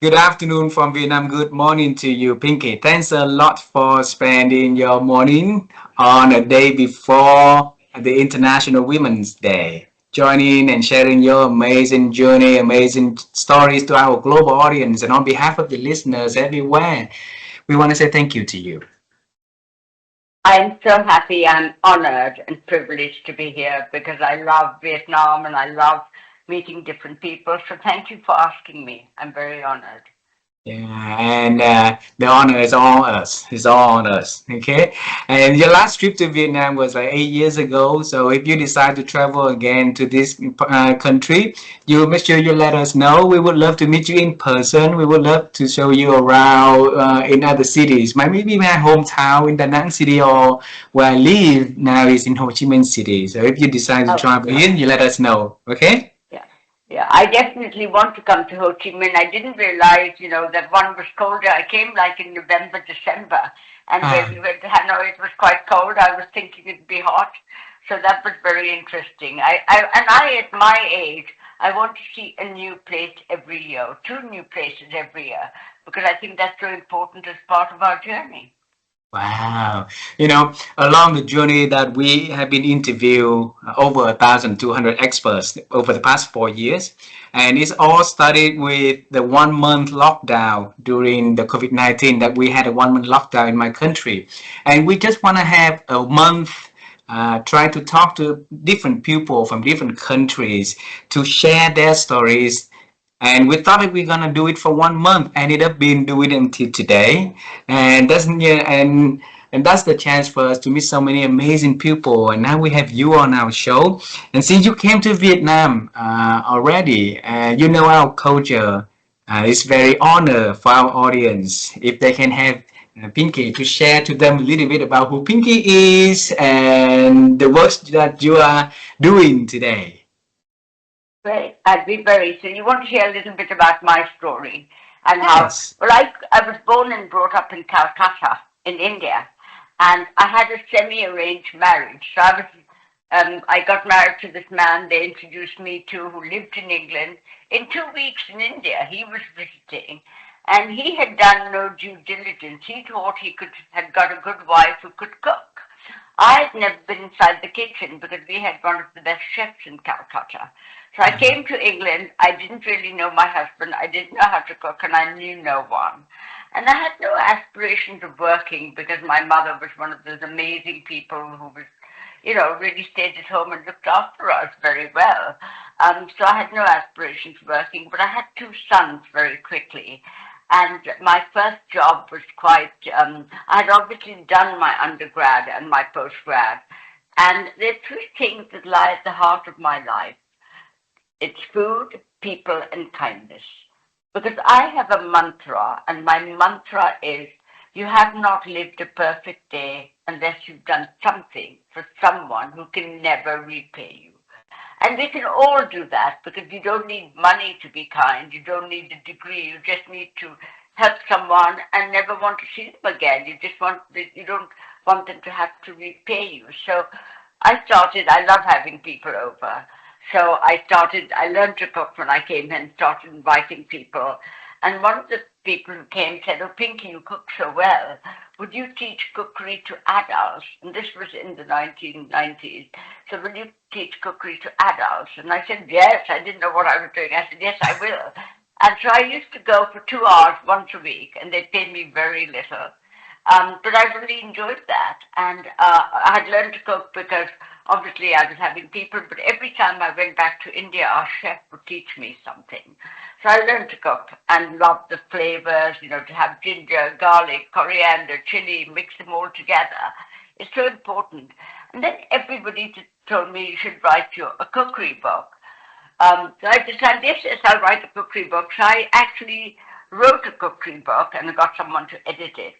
Good afternoon from Vietnam. Good morning to you, Pinky. Thanks a lot for spending your morning on a day before the International Women's Day. Joining and sharing your amazing journey, amazing stories to our global audience. And on behalf of the listeners everywhere, we want to say thank you to you. I'm so happy and honored and privileged to be here because I love Vietnam and I love meeting different people. So thank you for asking me. I'm very honored. Yeah, and the honor is all us. It's all on us. Okay. And your last trip to Vietnam was like 8 years ago. So if you decide to travel again to this country, you make sure you let us know. We would love to meet you in person. We would love to show you around in other cities. Maybe my hometown in Da Nang City or where I live now is in Ho Chi Minh City. So if you decide to Oh, travel in, you let us know. Okay. yeah. Yeah, I definitely want to come to Ho Chi Minh. I didn't realize, that one was colder. I came like in November, December, and when Ah. we went to Hanoi, it was quite cold. I was thinking it'd be hot. So that was very interesting. At my age, I want to see a new place every year, two new places every year, because I think that's so important as part of our journey. Wow. Along the journey that we have been interviewed over 1,200 experts over the past 4 years. And it's all started with the 1 month lockdown during the COVID-19 that we had a 1 month lockdown in my country. And we just want to have a month try to talk to different people from different countries to share their stories, and we thought that we're gonna do it for 1 month. Ended up being doing it until today, and that's the chance for us to meet so many amazing people. And now we have you on our show. And since you came to Vietnam already, you know our culture. It's very honor for our audience if they can have Pinky to share to them a little bit about who Pinky is and the work that you are doing today. Right, I'd be very. So you want to hear a little bit about my story and how, Yes. well, I was born and brought up in Calcutta in India, and I had a semi-arranged marriage. So I got married to this man they introduced me to who lived in England. In 2 weeks in India, he was visiting, and he had done no due diligence. He thought had got a good wife who could cook. I had never been inside the kitchen because we had one of the best chefs in Calcutta. So I came to England. I didn't really know my husband. I didn't know how to cook, and I knew no one. And I had no aspirations of working because my mother was one of those amazing people who was, really stayed at home and looked after us very well. So I had no aspirations of working, but I had two sons very quickly. And my first job was I had obviously done my undergrad and my postgrad. And there are three things that lie at the heart of my life. It's food, people, and kindness. Because I have a mantra, and my mantra is you have not lived a perfect day unless you've done something for someone who can never repay you. And we can all do that because you don't need money to be kind. You don't need a degree. You just need to help someone and never want to see them again. You don't want them to have to repay you. So I love having people over. So I learned to cook when I came and started inviting people. And one of the people who came said, "Oh, Pinky, you cook so well. Would you teach cookery to adults?" And this was in the 1990s. So will you teach cookery to adults? And I said, yes. I didn't know what I was doing. I said, yes, I will. And so I used to go for 2 hours once a week, and they paid me very little. But I really enjoyed that. And I had learned to cook because obviously I was having people, but every time I went back to India, our chef would teach me something. So I learned to cook and loved the flavors, to have ginger, garlic, coriander, chili, mix them all together. It's so important. And then everybody told me you should write a cookery book. So I decided, yes, I'll write a cookery book. So I actually wrote a cookery book and I got someone to edit it.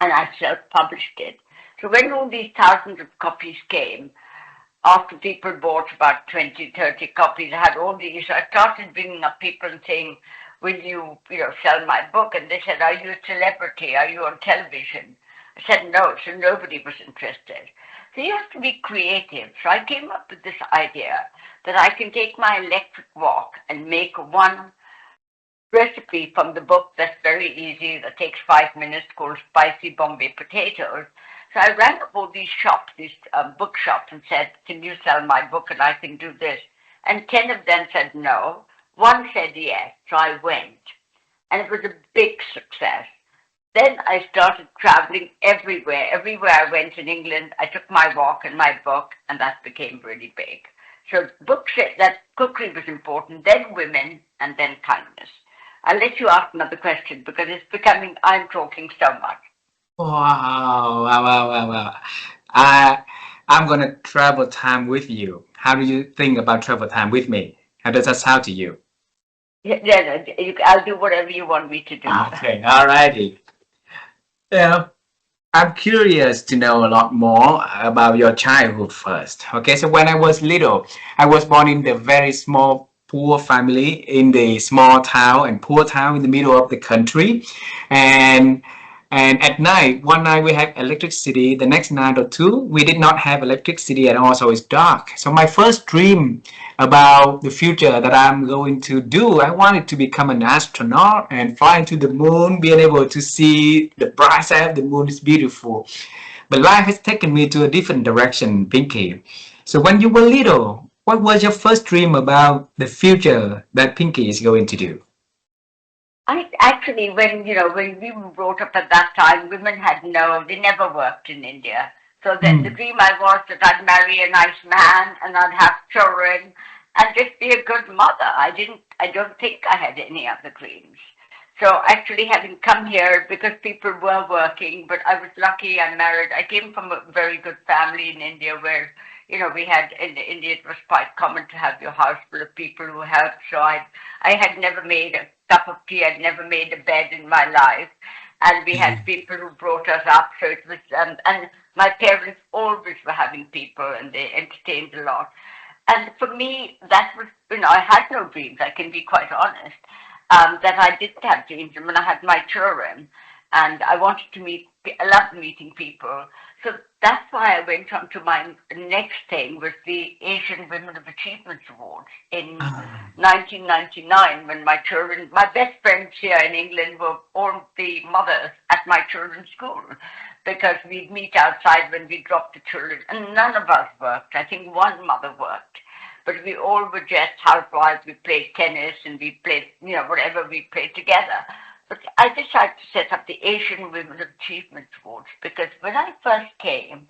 And I self-published it. So when all these thousands of copies came, after people bought about 20, 30 copies, I had all these. I started bringing up people and saying, will you, sell my book? And they said, are you a celebrity? Are you on television? I said, no, so nobody was interested. So you have to be creative. So I came up with this idea that I can take my electric walk and make one recipe from the book that's very easy, that takes 5 minutes, called Spicy Bombay Potatoes. So I rang up all these shops, these bookshops, and said, can you sell my book and I can do this? And 10 of them said no. One said yes, so I went. And it was a big success. Then I started traveling everywhere. Everywhere I went in England, I took my walk and my book, and that became really big. So books said that cookery was important, then women, and then kindness. I'll let you ask another question because it's becoming, I'm talking so much. Wow, wow, wow, wow, wow. I, I'm gonna travel time with you. How do you think about travel time with me? How does that sound to you? Yeah, yeah, I'll do whatever you want me to do. Okay, alrighty. Yeah, I'm curious to know a lot more about your childhood first. Okay, so when I was little, I was born in the very small, poor family in the small town and poor town in the middle of the country. And and at night, one night we had electricity. The next night or two, we did not have electricity and also it's dark. So my first dream about the future that I'm going to do, I wanted to become an astronaut and fly into the moon, being able to see the bright side of the moon is beautiful. But life has taken me to a different direction, Pinky. So when you were little, what was your first dream about the future that Pinky is going to do? I actually, when we were brought up at that time, women had no, they never worked in India. So the Mm. dream I was that I'd marry a nice man and I'd have children and just be a good mother. I don't think I had any other dreams. So actually having come here because people were working, but I was lucky I married. I came from a very good family in India where, we had, in India it was quite common to have your house full of people who helped. So I had never made a cup of tea. I'd never made a bed in my life. And we had people who brought us up. So it was, and my parents always were having people and they entertained a lot. And for me, that was, I had no dreams, I can be quite honest, that I didn't have dreams. And when I had my children, and I wanted to meet, I loved meeting people. So that's why I went on to my next thing was the Asian Women of Achievement Awards in Ah. 1999 when my children, my best friends here in England were all the mothers at my children's school because we'd meet outside when we dropped the children and none of us worked. I think one mother worked. But we all were just housewives. We played tennis and we played, whatever we played together. But I decided to set up the Asian Women Achievement Awards because when I first came,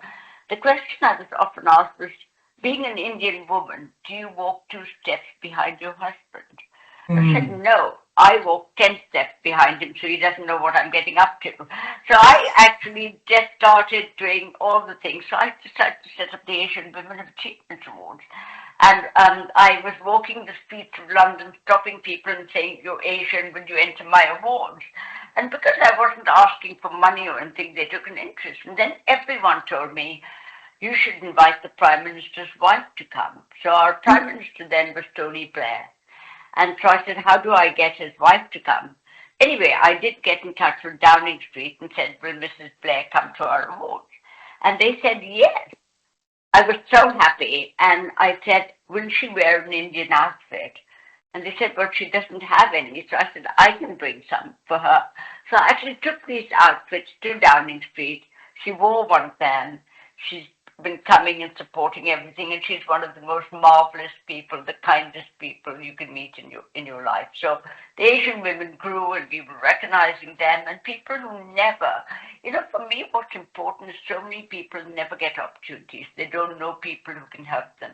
the question I was often asked was, being an Indian woman, do you walk 2 steps behind your husband? I said, Mm. no, I walk 10 steps behind him so he doesn't know what I'm getting up to. So I actually just started doing all the things. So I decided to set up the Asian Women of Achievement Awards. And I was walking the streets of London, stopping people and saying, you're Asian, will you enter my awards? And because I wasn't asking for money or anything, they took an interest. And then everyone told me, you should invite the Prime Minister's wife to come. So our Prime Minister then was Tony Blair. And so I said, how do I get his wife to come? Anyway, I did get in touch with Downing Street and said, will Mrs. Blair come to our awards? And they said, yes. I was so happy. And I said, will she wear an Indian outfit? And they said, well, she doesn't have any. So I said, I can bring some for her. So I actually took these outfits to Downing Street. She wore one of them. She's been coming and supporting everything, and she's one of the most marvelous people, the kindest people you can meet in your life. So the Asian women grew, and we were recognizing them, and people who never, for me, what's important is so many people never get opportunities. They don't know people who can help them.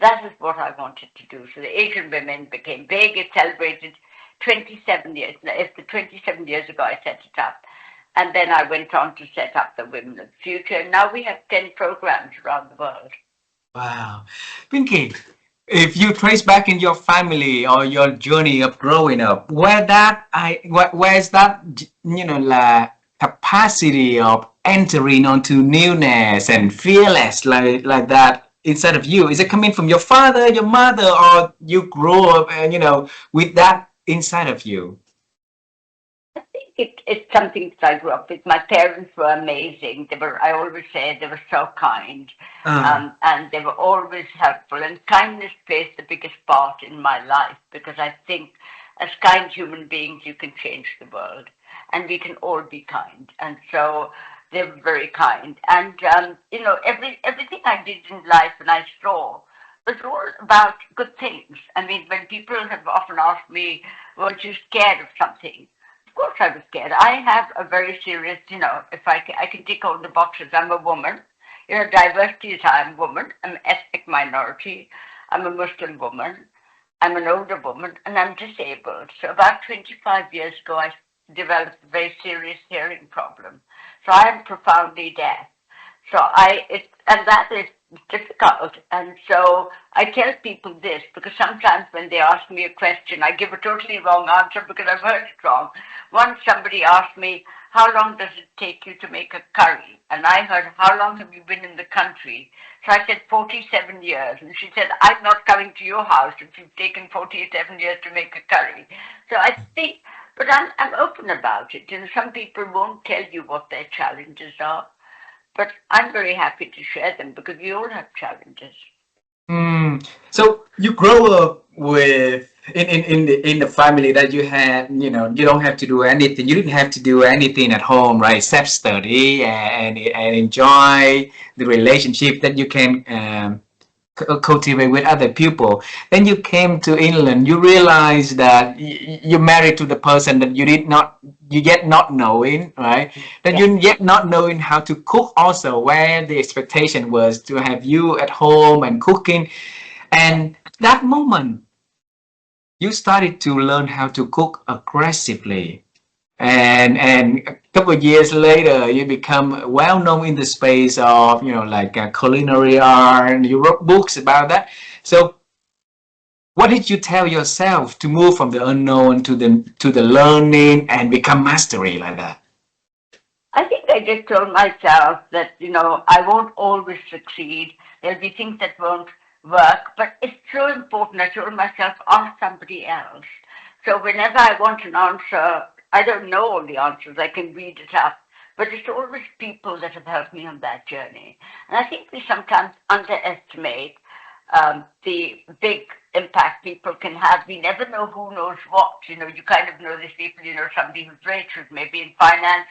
That is what I wanted to do. So the Asian women became big. It celebrated 27 years. It's the 27 years ago I set it up. And then I went on to set up the Women of the Future. Now we have 10 programs around the world. Wow. Pinky, if you trace back in your family or your journey of growing up, where is that la capacity of entering onto newness and fearless like that inside of you? Is it coming from your father, your mother, or you grew up and with that inside of you? I think it's something that I grew up with. My parents were amazing. I always say they were so kind. Uh, And they were always helpful. And kindness plays the biggest part in my life because I think as kind human beings, you can change the world, and we can all be kind. And so they're very kind. And everything I did in life when I saw was all about good things. I mean, when people have often asked me, "Weren't you scared of something?" Of course, I was scared. I have a very serious, if I can tick all the boxes. I'm a woman. Diversity is I'm a woman. I'm an ethnic minority. I'm a Muslim woman. I'm an older woman, and I'm disabled. So about 25 years ago, I developed a very serious hearing problem. So I am profoundly deaf. And that is difficult. And so I tell people this because sometimes when they ask me a question, I give a totally wrong answer because I've heard it wrong. Once somebody asked me, "How long does it take you to make a curry?" And I heard, "How long have you been in the country?" So I said, 47 years. And she said, "I'm not coming to your house if you've taken 47 years to make a curry." So I think, but I'm open about it. Some people won't tell you what their challenges are. But I'm very happy to share them because we all have challenges. So you grow up with in the family that you had, you don't have to do anything. You didn't have to do anything at home, right? Except study and enjoy the relationship that you can cultivate with other people. Then you came to England. You realized that you're married to the person that you yet not knowing, right? That Yeah. you yet not knowing how to cook also, where the expectation was to have you at home and cooking. And that moment, you started to learn how to cook aggressively. And a couple of years later, you become well known in the space of, like culinary art, and you wrote books about that. So what did you tell yourself to move from the unknown to the learning and become mastery like that? I think I just told myself that, I won't always succeed. There'll be things that won't work, but it's so important. I told myself, ask somebody else. So whenever I want an answer, I don't know all the answers. I can read it up. But it's always people that have helped me on that journey. And I think we sometimes underestimate the big impact people can have. We never know who knows what. You kind of know these people, somebody who's rich, who's maybe in finance,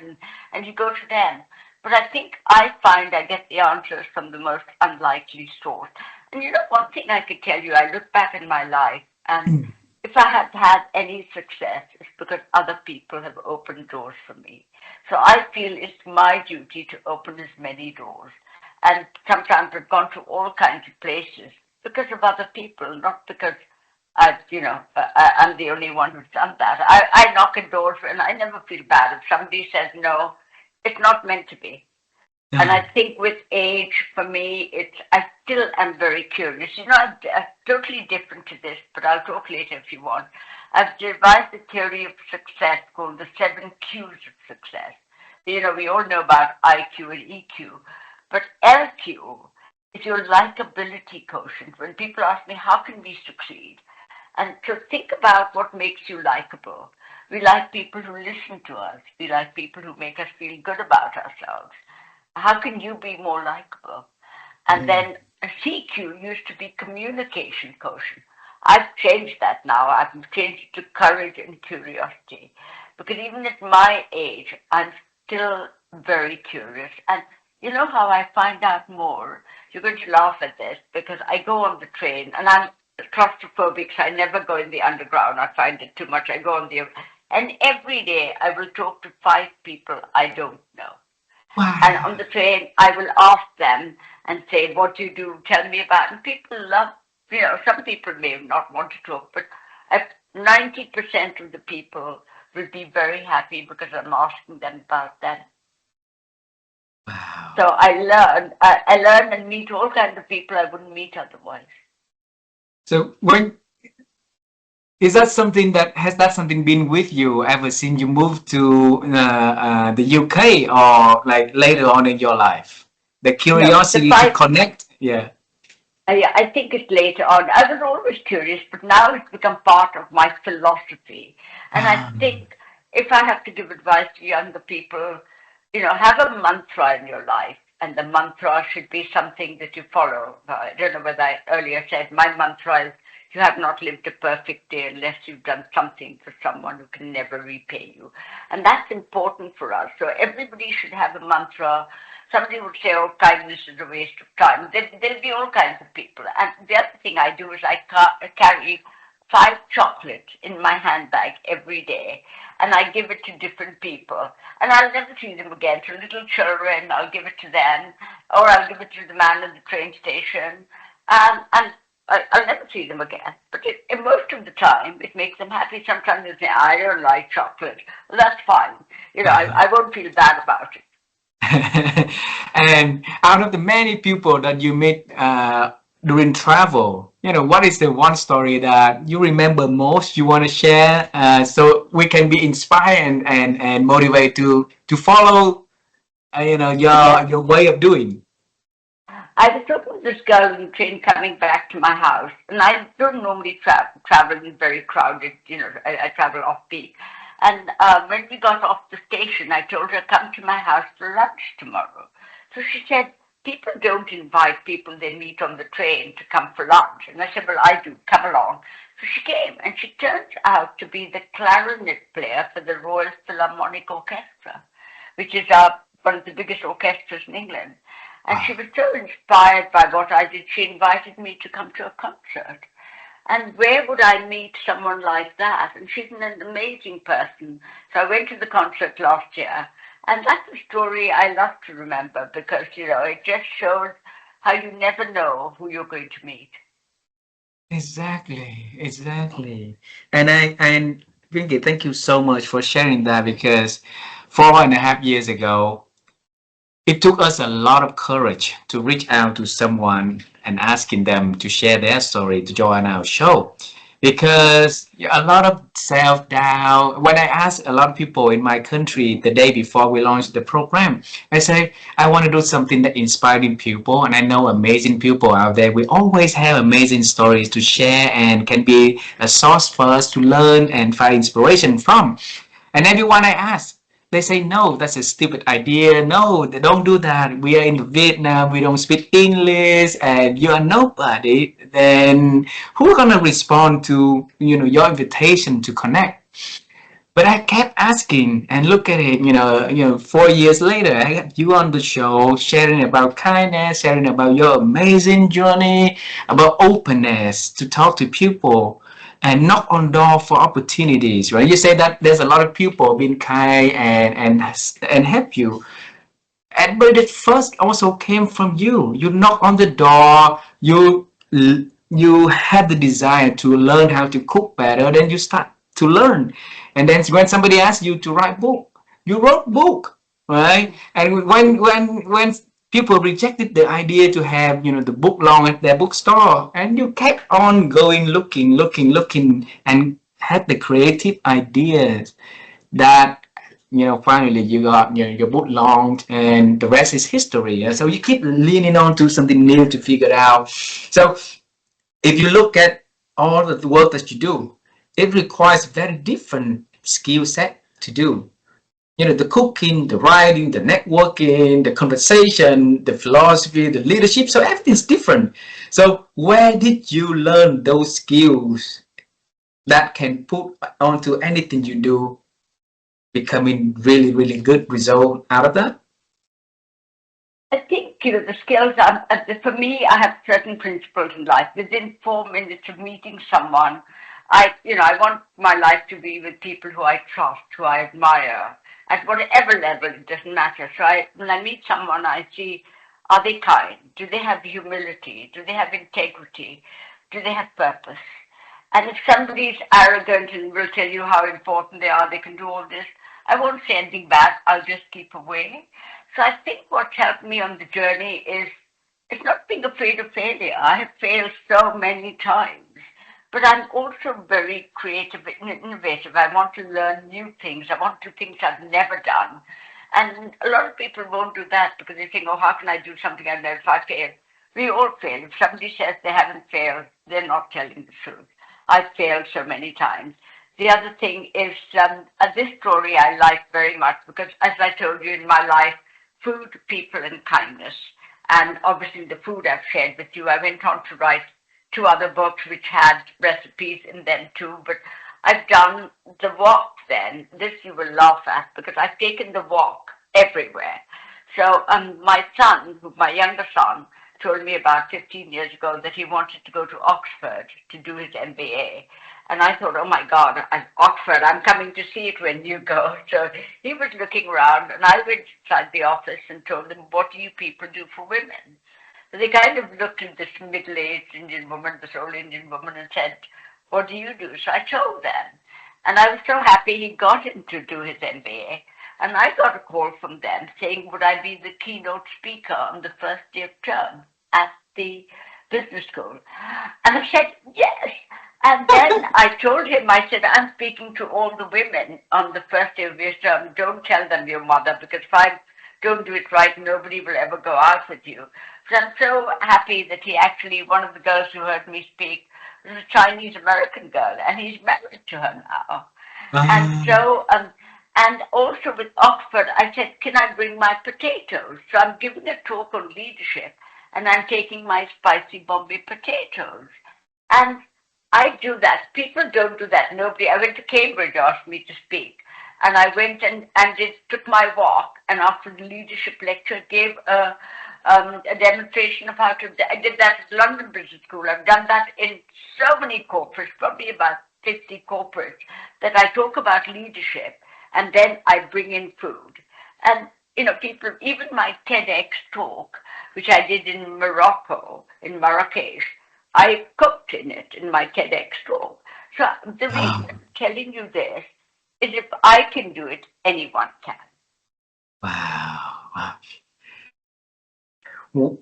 and you go to them. But I think I find I get the answers from the most unlikely source. And one thing I could tell you, I look back in my life, and if I have had any success, it's because other people have opened doors for me. So I feel it's my duty to open as many doors. And sometimes I've gone to all kinds of places because of other people, not because I'm the only one who's done that. I knock at doors and I never feel bad if somebody says no, it's not meant to be. And I think with age, for me, I still am very curious. I'm totally different to this, but I'll talk later if you want. I've devised a theory of success called the 7Qs of success. We all know about IQ and EQ, but LQ is your likability quotient. When people ask me, how can we succeed? And to think about what makes you likable. We like people who listen to us. We like people who make us feel good about ourselves. How can you be more likable? And then a CQ used to be communication quotient. I've changed that now. I've changed it to courage and curiosity. Because even at my age, I'm still very curious. And you know how I find out more? You're going to laugh at this because I go on the train and I'm claustrophobic, so I never go in the underground. I find it too much. I go on the... And every day I will talk to 5 people I don't know. And Wow. on the train, I will ask them and say, what do you do? Tell me about it. And people love, some people may not want to talk, but 90% of the people will be very happy because I'm asking them about them. Wow. So I learn and meet all kinds of people I wouldn't meet otherwise. So when is that something that has that something been with you ever since you moved to the UK or like later on in your life? The No, the curiosity to five. connect. Yeah. I think it's later on. I was always curious, but now it's become part of my philosophy. And I Ah, think if I have to give advice to younger people, have a mantra in your life. And the mantra should be something that you follow. I don't know whether I earlier said my mantra is you have not lived a perfect day unless you've done something for someone who can never repay you. And that's important for us. So everybody should have a mantra. Somebody would say, oh, kindness is a waste of time. There'll be all kinds of people. And the other thing I do is I carry 5 chocolates in my handbag every day, and I give it to different people. And I'll never see them again. To little children, I'll give it to them, or I'll give it to the man at the train station. And I'll never see them again. But most of the time, it makes them happy. Sometimes they say, I don't like chocolate. Well, that's fine. I won't feel bad about it. And out of the many people that you meet during travel, what is the one story that you remember most you want to share so we can be inspired and motivated to follow, Yes. your way of doing? I was talking with this girl on the train coming back to my house, and I don't normally travel in very crowded, I travel off peak. And when we got off the station, I told her, come to my house for lunch tomorrow. So she said, people don't invite people they meet on the train to come for lunch. And I said, well, I do, come along. So she came, and she turned out to be the clarinet player for the Royal Philharmonic Orchestra, which is one of the biggest orchestras in England. And she Wow. was so inspired by what I did, she invited me to come to a concert. And where would I meet someone like that? And she's an amazing person. So I went to the concert last year. And that's a story I love to remember because, it just shows how you never know who you're going to meet. Exactly, exactly. And Pinky, thank you so much for sharing that, because 4.5 years ago, it took us a lot of courage to reach out to someone and asking them to share their story to join our show, because a lot of self-doubt. When I ask a lot of people in my country the day before we launched the program, I say I want to do something that inspiring people, and I know amazing people out there. We always have amazing stories to share and can be a source for us to learn and find inspiration from. And everyone I ask, they say, no, that's a stupid idea. No, they don't do that. We are in Vietnam. We don't speak English and you are nobody. Then who are going to respond to, your invitation to connect? But I kept asking, and look at it, 4 years later, I got you on the show sharing about kindness, sharing about your amazing journey, about openness to talk to people and knock on door for opportunities, right? You say that there's a lot of people being kind and help you. But it first also came from you. You knock on the door, you had the desire to learn how to cook better, then you start to learn. And then when somebody asks you to write book, you wrote book, right? And when people rejected the idea to have, the book long at their bookstore, and you kept on going, looking, and had the creative ideas that, finally you got your book launched, and the rest is history. And so you keep leaning on to something new to figure out. So if you look at all of the work that you do, it requires very different skill set to do. The cooking, the writing, the networking, the conversation, the philosophy, the leadership. So everything's different. So where did you learn those skills that can put onto anything you do, becoming really, really good result out of that? I think, the skills are, for me, I have certain principles in life. Within 4 minutes of meeting someone, I want my life to be with people who I trust, who I admire, at whatever level, it doesn't matter. So when I meet someone, I see, are they kind? Do they have humility? Do they have integrity? Do they have purpose? And if somebody is arrogant and will tell you how important they are, they can do all this, I won't say anything bad. I'll just keep away. So I think what's helped me on the journey is it's not being afraid of failure. I have failed so many times. But I'm also very creative and innovative. I want to learn new things. I want to do things I've never done. And a lot of people won't do that because they think, oh, how can I do something I've never, if I fail? We all fail. If somebody says they haven't failed, they're not telling the truth. I've failed so many times. The other thing is this story I like very much because, as I told you, in my life, food, people, and kindness. And obviously, the food I've shared with you, I went on to write two other books which had recipes in them too, but I've done the walk then. This you will laugh at because I've taken the walk everywhere. So my son, my younger son, told me about 15 years ago that he wanted to go to Oxford to do his MBA. And I thought, oh my God, Oxford, I'm coming to see it when you go. So he was looking around, and I went inside the office and told them, what do you people do for women? So they kind of looked at this middle-aged Indian woman, this old Indian woman, and said, what do you do? So I told them. And I was so happy he got him to do his MBA. And I got a call from them saying, would I be the keynote speaker on the first day of term at the business school? And I said, yes. And then I told him, I said, I'm speaking to all the women on the first day of your term. Don't tell them your mother, because if I don't do it right, nobody will ever go out with you. So I'm so happy that he actually, one of the girls who heard me speak, was a Chinese American girl, and he's married to her now. And so, and also with Oxford, I said, can I bring my potatoes? So I'm giving a talk on leadership, and I'm taking my spicy Bombay potatoes. And I do that. People don't do that. Nobody. I went to Cambridge, asked me to speak. And I went and took my walk. And after the leadership lecture, gave a demonstration of how to. I did that at London Business School. I've done that in so many corporates, probably about 50 corporates, that I talk about leadership. And then I bring in food. And, people, even my TEDx talk, which I did in Morocco, in Marrakesh, I cooked in it in my TEDx talk. So the reason I'm telling you this is if I can do it, anyone can. Wow. Well,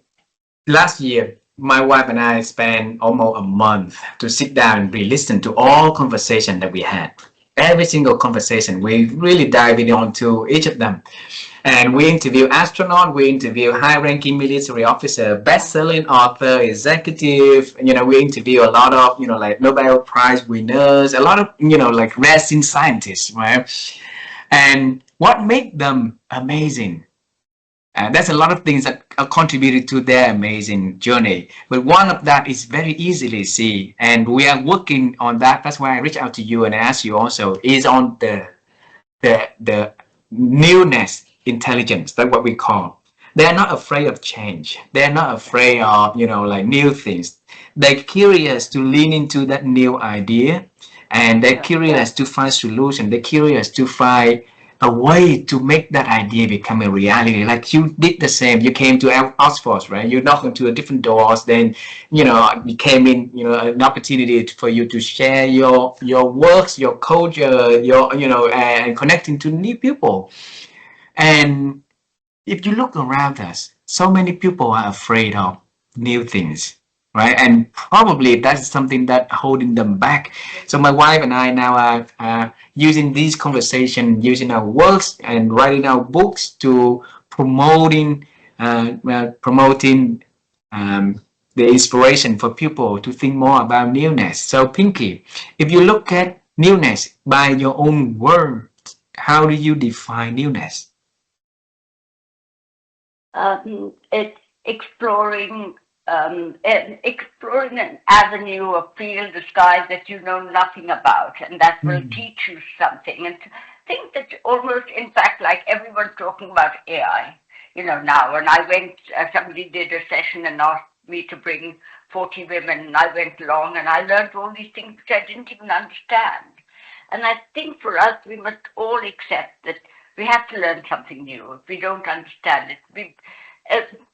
last year, my wife and I spent almost a month to sit down and listen to all conversation that we had. Every single conversation, we really dive into each of them. And we interview astronaut, we interview high-ranking military officer, best-selling author, executive. We interview a lot of, like Nobel Prize winners, a lot of, like racing scientists, right? And what made them amazing? There's a lot of things that contributed to their amazing journey. But one of that is very easily see, and we are working on that. That's why I reached out to you and asked you also, is on the newness intelligence. That's what we call. They are not afraid of change. They are not afraid of, like new things. They're curious to lean into that new idea, and they're curious to find solution. They're curious to find a way to make that idea become a reality. Like you did the same. You came to Oxford, right? You knocked into a different doors. Then, you came in, an opportunity for you to share your works, your culture, and connecting to new people. And if you look around us, so many people are afraid of new things, right? And probably that's something that holding them back. So my wife and I now are using these conversations, using our works and writing our books to promoting the inspiration for people to think more about newness. So Pinky, if you look at newness by your own words, how do you define newness? It's exploring an avenue of field, the sky that you know nothing about, and that will teach you something. And think that almost, in fact, like everyone's talking about AI, now. And I went, somebody did a session and asked me to bring 40 women, and I went along, and I learned all these things which I didn't even understand. And I think for us, we must all accept that we have to learn something new. If we don't understand it, we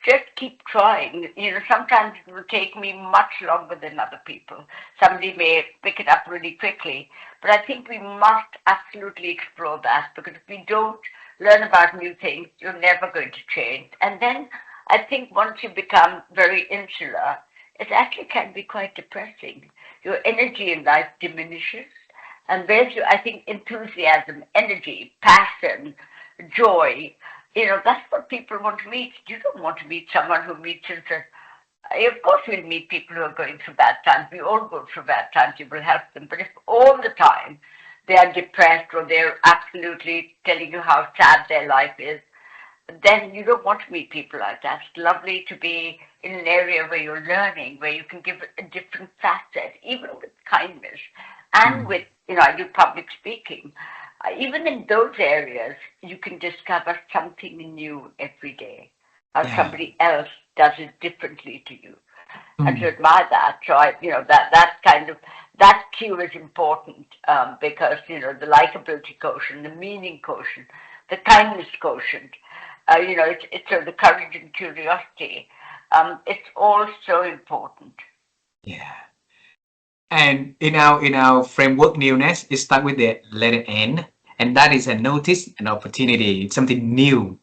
just keep trying. Sometimes it will take me much longer than other people. Somebody may pick it up really quickly. But I think we must absolutely explore that, because if we don't learn about new things, you're never going to change. And then I think once you become very insular, it actually can be quite depressing. Your energy in life diminishes. And there's, I think, enthusiasm, energy, passion, joy. That's what people want to meet. You don't want to meet someone who meets and says, of course we'll meet people who are going through bad times. We all go through bad times. You will help them. But if all the time they are depressed or they're absolutely telling you how sad their life is, then you don't want to meet people like that. It's lovely to be in an area where you're learning, where you can give a different facet, even with kindness and Mm. with, I do public speaking. Even in those areas, you can discover something new every day, how Yeah. somebody else does it differently to you. And to Mm. admire that, so that cue is important, because the likability quotient, the meaning quotient, the kindness quotient, it's the courage and curiosity. It's all so important. Yeah. And in our framework newness, it starts with the letter N, and that is a notice, an opportunity, something new,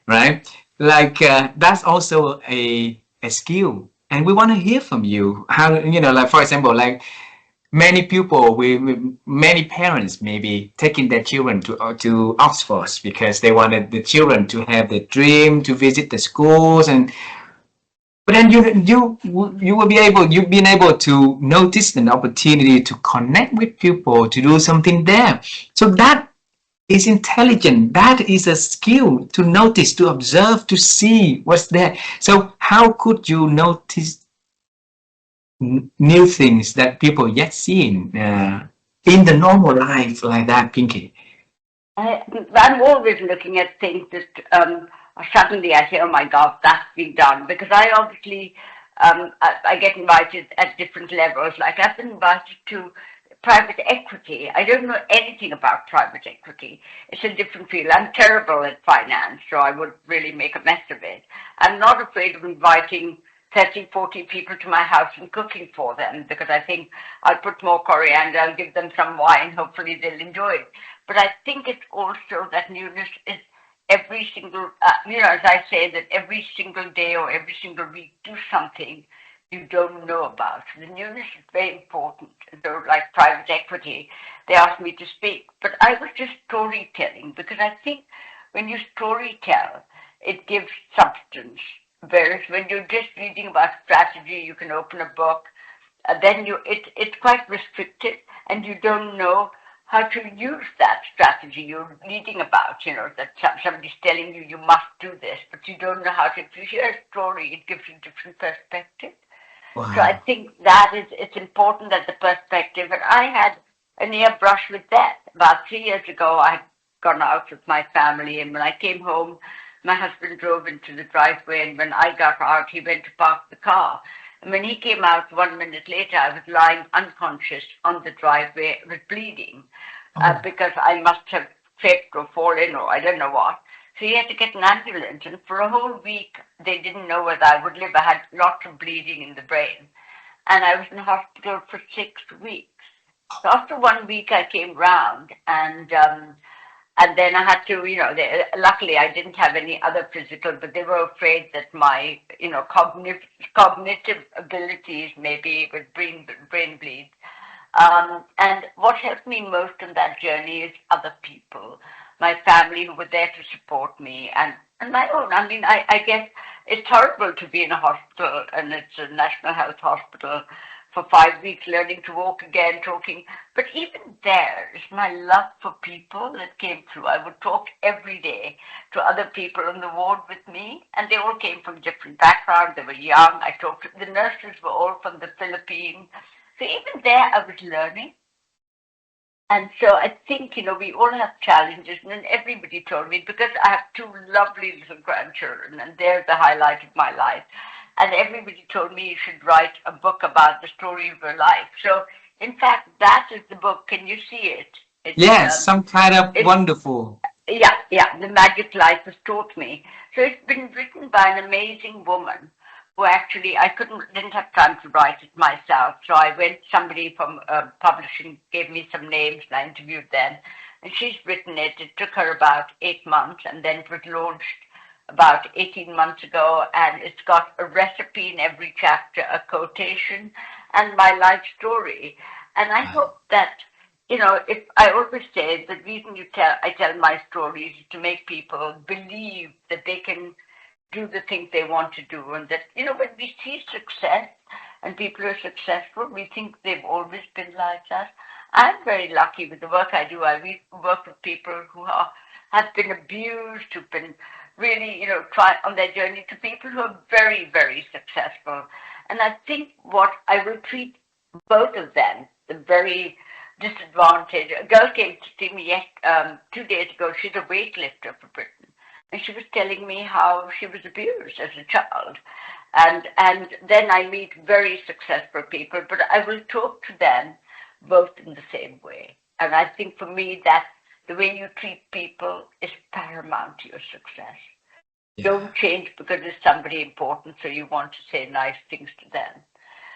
right? Like that's also a skill, and we want to hear from you. How like for example, like many people, many parents maybe taking their children to Oxford because they wanted the children to have the dream to visit the schools, and but then you will be able you've been able to notice an opportunity to connect with people to do something there. So that is intelligent. That is a skill to notice, to observe, to see what's there. So how could you notice new things that people yet seeing in the normal life like that, Pinky? I, I'm always looking at things that suddenly I say, oh my God, that's been done. Because I obviously, I get invited at different levels. Like I've been invited to private equity. I don't know anything about private equity. It's a different field. I'm terrible at finance, so I would really make a mess of it. I'm not afraid of inviting 30, 40 people to my house and cooking for them because I think I'll put more coriander, I'll give them some wine, hopefully they'll enjoy it. But I think it's also that newness is every single, as I say, that every single day or every single week, do something you don't know about. The newness is very important. So, like private equity, they asked me to speak, but I was just storytelling because I think when you storytell, it gives substance. Whereas when you're just reading about strategy, you can open a book, then it's quite restricted, and you don't know how to use that strategy you're reading about. That somebody's telling you must do this, but you don't know how to. If you hear a story, it gives you a different perspective. So I Wow. think that it's important that the perspective. And I had a near brush with that. About 3 years ago, I had gone out with my family, and when I came home, my husband drove into the driveway, and when I got out, he went to park the car. And when he came out 1 minute later, I was lying unconscious on the driveway with bleeding, Oh, because I must have tripped or fallen or I don't know what. So he had to get an ambulance, and for a whole week they didn't know whether I would live. I had lots of bleeding in the brain, and I was in hospital for 6 weeks. So after 1 week, I came round, and then I had to, luckily I didn't have any other physical, but they were afraid that my, cognitive abilities maybe with brain bleeds. And what helped me most in that journey is other people, my family who were there to support me, and my own. I mean, I guess it's horrible to be in a hospital, and it's a national health hospital for 5 weeks, learning to walk again, talking. But even there is my love for people that came through. I would talk every day to other people on the ward with me, and they all came from different backgrounds. They were young. I talked to the nurses were all from the Philippines. So even there, I was learning. And so I think, we all have challenges. And then everybody told me, because I have two lovely little grandchildren, and they're the highlight of my life. And everybody told me you should write a book about the story of your life. So, in fact, that is the book. Can you see it? yes, some kind of It's wonderful. yeah, the magic life has taught me. So it's been written by an amazing woman who actually I didn't have time to write it myself. So I went, somebody from publishing gave me some names and I interviewed them. And she's written it. It took her about 8 months, and then it was launched about 18 months ago. And it's got a recipe in every chapter, a quotation, and my life story. And I Wow. hope that, if I always say the reason I tell my stories is to make people believe that they can do the things they want to do, and that, when we see success and people are successful, we think they've always been like that. I'm very lucky with the work I do. I work with people who have been abused, who've been really, try on their journey to people who are very, very successful. And I think what I will treat both of them, the very disadvantaged. A girl came to see me 2 days ago. She's a weightlifter for Britain, and she was telling me how she was abused as a child. And then I meet very successful people, but I will talk to them both in the same way. And I think for me that the way you treat people is paramount to your success. Yeah. Don't change because it's somebody important, so you want to say nice things to them.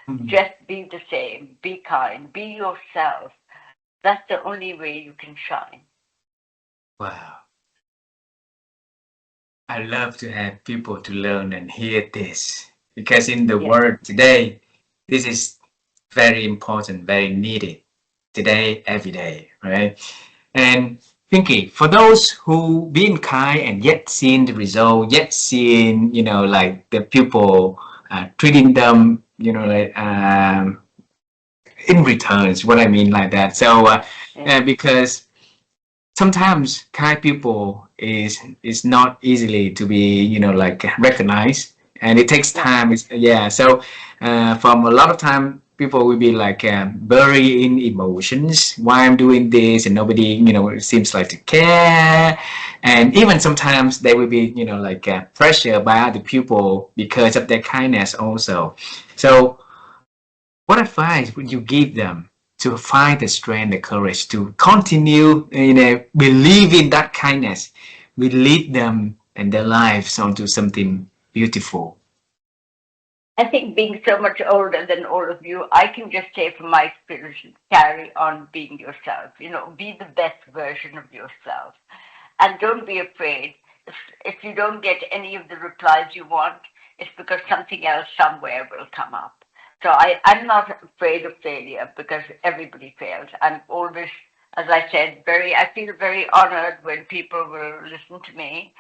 Mm. Just be the same, be kind, be yourself. That's the only way you can shine. Wow. I love to have people to learn and hear this because in the Yes. world today, this is very important, very needed today, every day, right? And Pinky, for those who been kind and yet seeing the result, yet seeing, like the people treating them, in returns, what I mean like that. So, Yeah. because sometimes kind people is not easily to be like recognized, and it takes No. time. Yeah, so from a lot of time people will be like bury in emotions why I'm doing this, and nobody seems like to care. And even sometimes they will be like pressured by other people because of their kindness also. So what advice would you give them to find the strength, the courage to continue, believing that kindness will lead them and their lives onto something beautiful? I think being so much older than all of you, I can just say from my experience, carry on being yourself. Be the best version of yourself. And don't be afraid. If you don't get any of the replies you want, it's because something else somewhere will come up. So I'm not afraid of failure because everybody fails. I'm always, as I said, I feel very honored when people will listen to me.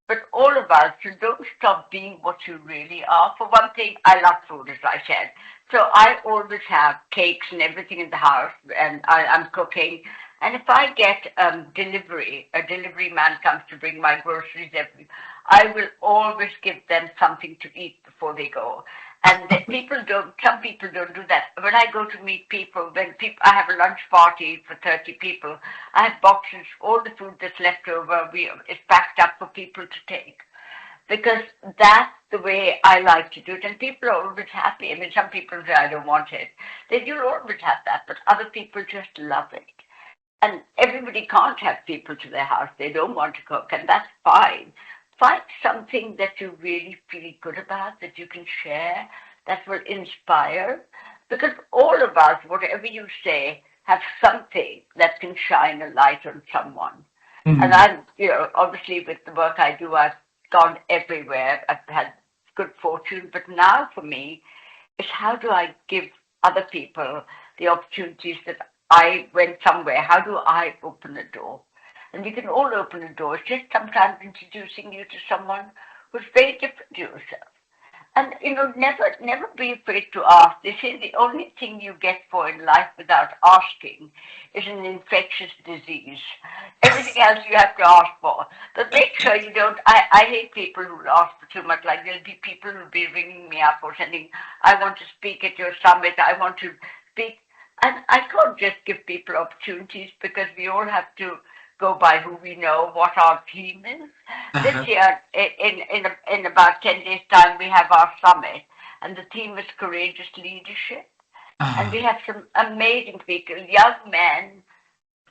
But all of us, you don't stop being what you really are. For one thing, I love food, as I said. So I always have cakes and everything in the house, and I'm cooking. And if I get delivery, a delivery man comes to bring my groceries I will always give them something to eat before they go. And some people don't do that. When I go to meet people, I have a lunch party for 30 people, I have boxes, all the food that's left over is packed up for people to take. Because that's the way I like to do it. And people are always happy. I mean, some people say, I don't want it. You'll always have that, but other people just love it. And everybody can't have people to their house. They don't want to cook, and that's fine. Find something that you really feel good about, that you can share, that will inspire. Because all of us, whatever you say, have something that can shine a light on someone. And Mm. I'm, obviously with the work I do, I've gone everywhere. I've had good fortune. But now for me, is how do I give other people the opportunities that I went somewhere? How do I open a door? And we can all open a door. It's just sometimes introducing you to someone who's very different to yourself. And never be afraid to ask. They say the only thing you get for in life without asking is an infectious disease. Everything else you have to ask for. But make sure you don't. I hate people who ask for too much. Like there'll be people who'll be ringing me up or sending, I want to speak at your summit. I want to speak. And I can't just give people opportunities because we all have to go by who we know, what our theme is. This Uh-huh. year, in about 10 days' time, we have our summit, and the theme is courageous leadership. And we Uh, have some amazing people, young men,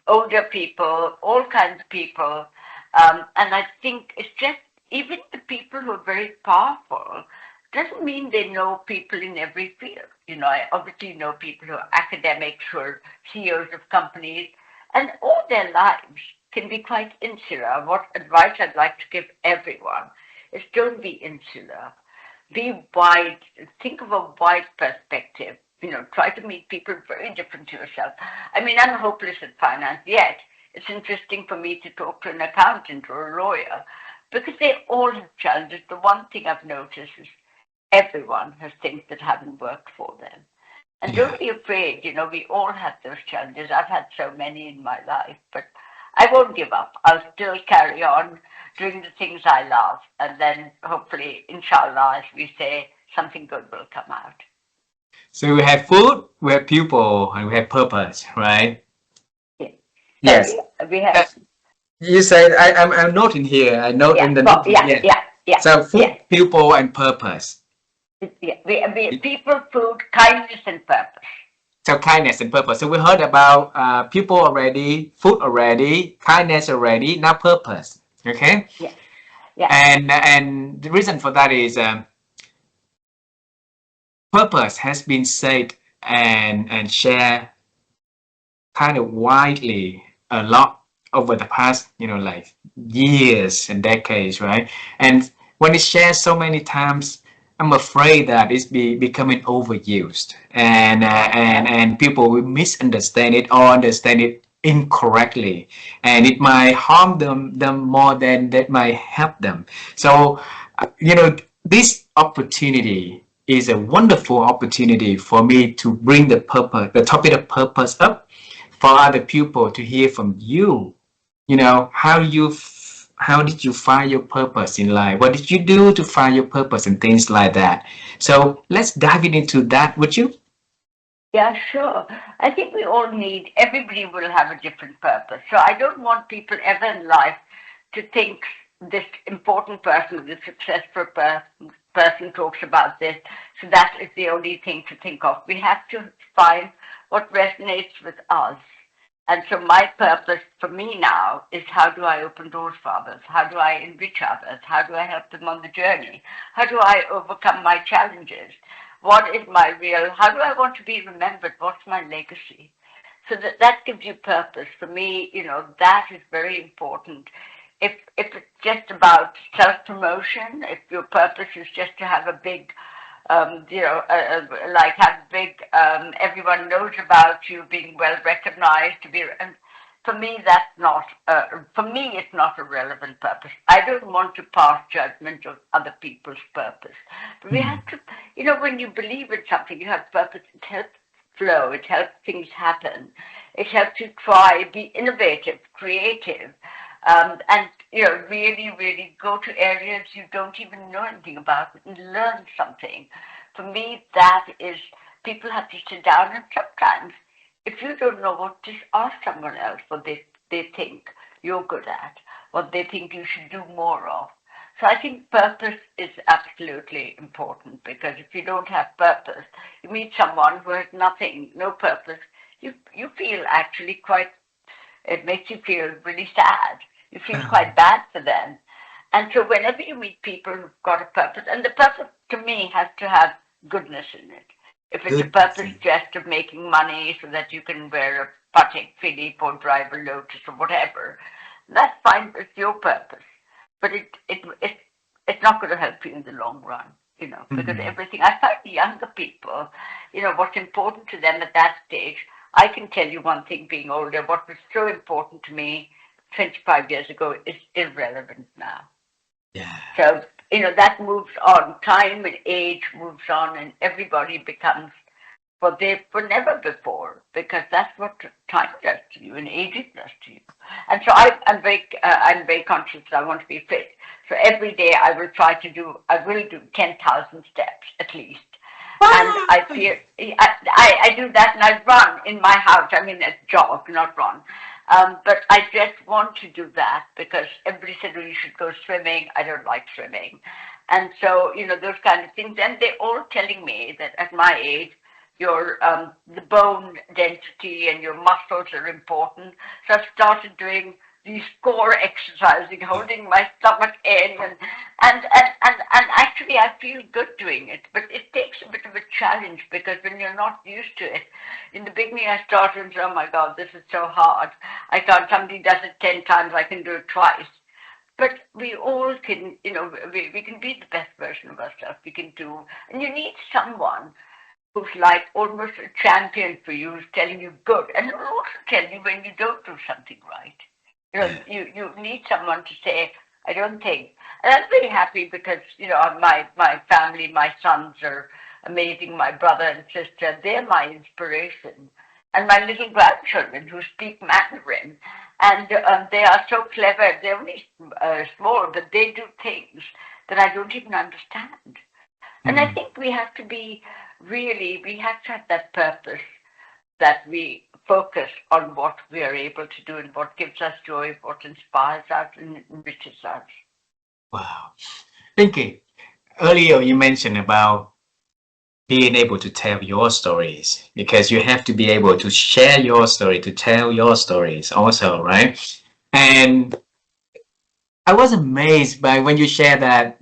older people, all kinds of people. And I think it's just even the people who are very powerful doesn't mean they know people in every field. I obviously know people who are academics, who are CEOs of companies, and all their lives can be quite insular. What advice I'd like to give everyone is don't be insular. Be wide. Think of a wide perspective. Try to meet people very different to yourself. I mean, I'm hopeless at finance, yet it's interesting for me to talk to an accountant or a lawyer because they all have challenges. The one thing I've noticed is everyone has things that haven't worked for them. And yeah. don't be afraid, we all have those challenges. I've had so many in my life, but I won't give up. I'll still carry on doing the things I love. And then hopefully, inshallah, as we say, something good will come out. So we have food, we have people, and we have purpose, right? Yeah. Yes. Sorry, we have, Uh, you said I'm noting here. I note yeah, in the well, note. yeah, Yeah. yeah, yeah, So yeah. food, people, and purpose. Yeah. People, food, kindness, and purpose. So kindness and purpose. So we heard about people already, food already, kindness already. Now purpose. Okay. Yeah, yeah, And the reason for that is purpose has been said and shared kind of widely a lot over the past, like years and decades, right? And when it's shared so many times, I'm afraid that it's becoming overused, and people will misunderstand it or understand it incorrectly, and it might harm them more than that might help them. So, this opportunity is a wonderful opportunity for me to bring the topic of purpose up for other people to hear from you. How did you find your purpose in life? What did you do to find your purpose and things like that? So let's dive into that, would you? yeah, sure. I think we all need, everybody will have a different purpose. So I don't want people ever in life to think this important person, this successful person talks about this. So that is the only thing to think of. We have to find what resonates with us. And so my purpose for me now is, how do I open doors for others? How do I enrich others? How do I help them on the journey? How do I overcome my challenges? What is my real, how do I want to be remembered? What's my legacy? So that gives you purpose. For me, that is very important. If it's just about self-promotion, if your purpose is just to have a big like have big, everyone knows about you, being well recognized, and for me, that's not, for me, it's not a relevant purpose. I don't want to pass judgment on other people's purpose. But we have to, when you believe in something, you have purpose, it helps flow, it helps things happen. It helps you try, be innovative, creative, and really, really go to areas you don't even know anything about and learn something. For me, that is, people have to sit down, and sometimes, if you don't know what, just ask someone else what they think you're good at, what they think you should do more of. So I think purpose is absolutely important, because if you don't have purpose, you meet someone who has nothing, no purpose, you feel actually quite, it makes you feel really sad. You feel quite bad for them. And so whenever you meet people who've got a purpose, and the purpose to me has to have goodness in it. If it's a Good. purpose just of making money so that you can wear a Patek Philippe or drive a Lotus or whatever, that's fine. It's your purpose, but it's not going to help you in the long run. Because everything, I find the younger people, what's important to them at that stage. I can tell you one thing, being older, what was so important to me 25 years ago is irrelevant now. Yeah. So, that moves on. Time and age moves on, and everybody becomes what they were never before, because that's what time does to you and aging does to you. And so I'm very conscious that I want to be fit. So every day I will do 10,000 steps at least. And I feel, I do that, and I run in my house. I mean, jog, not run. But I just want to do that, because everybody said, well, you should go swimming. I don't like swimming. And so, those kind of things. And they're all telling me that at my age, your the bone density and your muscles are important. So I've started doing these core exercising, holding my stomach in, and actually I feel good doing it. But it takes a bit of a challenge, because when you're not used to it, in the beginning I started and said, oh my God, this is so hard. I thought somebody does it 10 times, I can do it twice. But we all can, we can be the best version of ourselves. We can do, and you need someone who's like almost a champion for you, who's telling you good, and will also tell you when you don't do something right. You need someone to say, I don't think. And I'm very happy, because, my family, my sons are amazing, my brother and sister, they're my inspiration. And my little grandchildren who speak Mandarin. And they are so clever. They're only small, but they do things that I don't even understand. And I Mm. think we have to be really, we have to have that purpose, that we focus on what we are able to do and what gives us joy, what inspires us and enriches us. Wow. Pinky, earlier you mentioned about being able to tell your stories because you have to be able to share your story, to tell your stories also, right? And I was amazed by when you shared that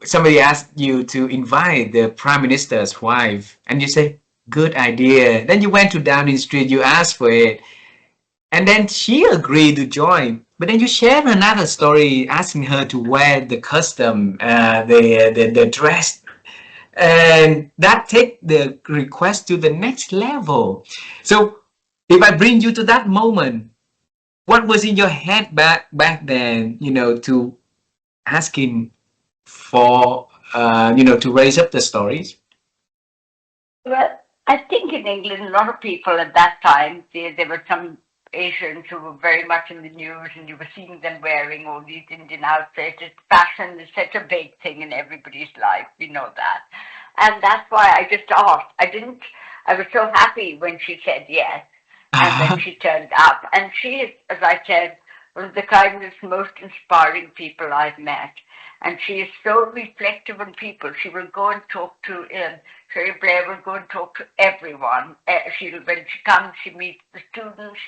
somebody asked you to invite the prime minister's wife, and you say, "Good idea." Then you went to Downing Street, you asked for it, and then she agreed to join. But then you shared another story asking her to wear the custom, the dress, and that take the request to the next level. So if I bring you to that moment, what was in your head back then? To asking for to raise up the stories. Well, I think in England, a lot of people at that time, there were some Asians who were very much in the news, and you were seeing them wearing all these Indian outfits. Fashion is such a big thing in everybody's life. We know that. And that's why I just asked. I was so happy when she said yes, and then she turned up. And she is, as I said, one of the kindest, most inspiring people I've met. And she is so reflective on people. She will go and talk to Sherry Blair will go and talk to everyone. When she comes, she meets the students,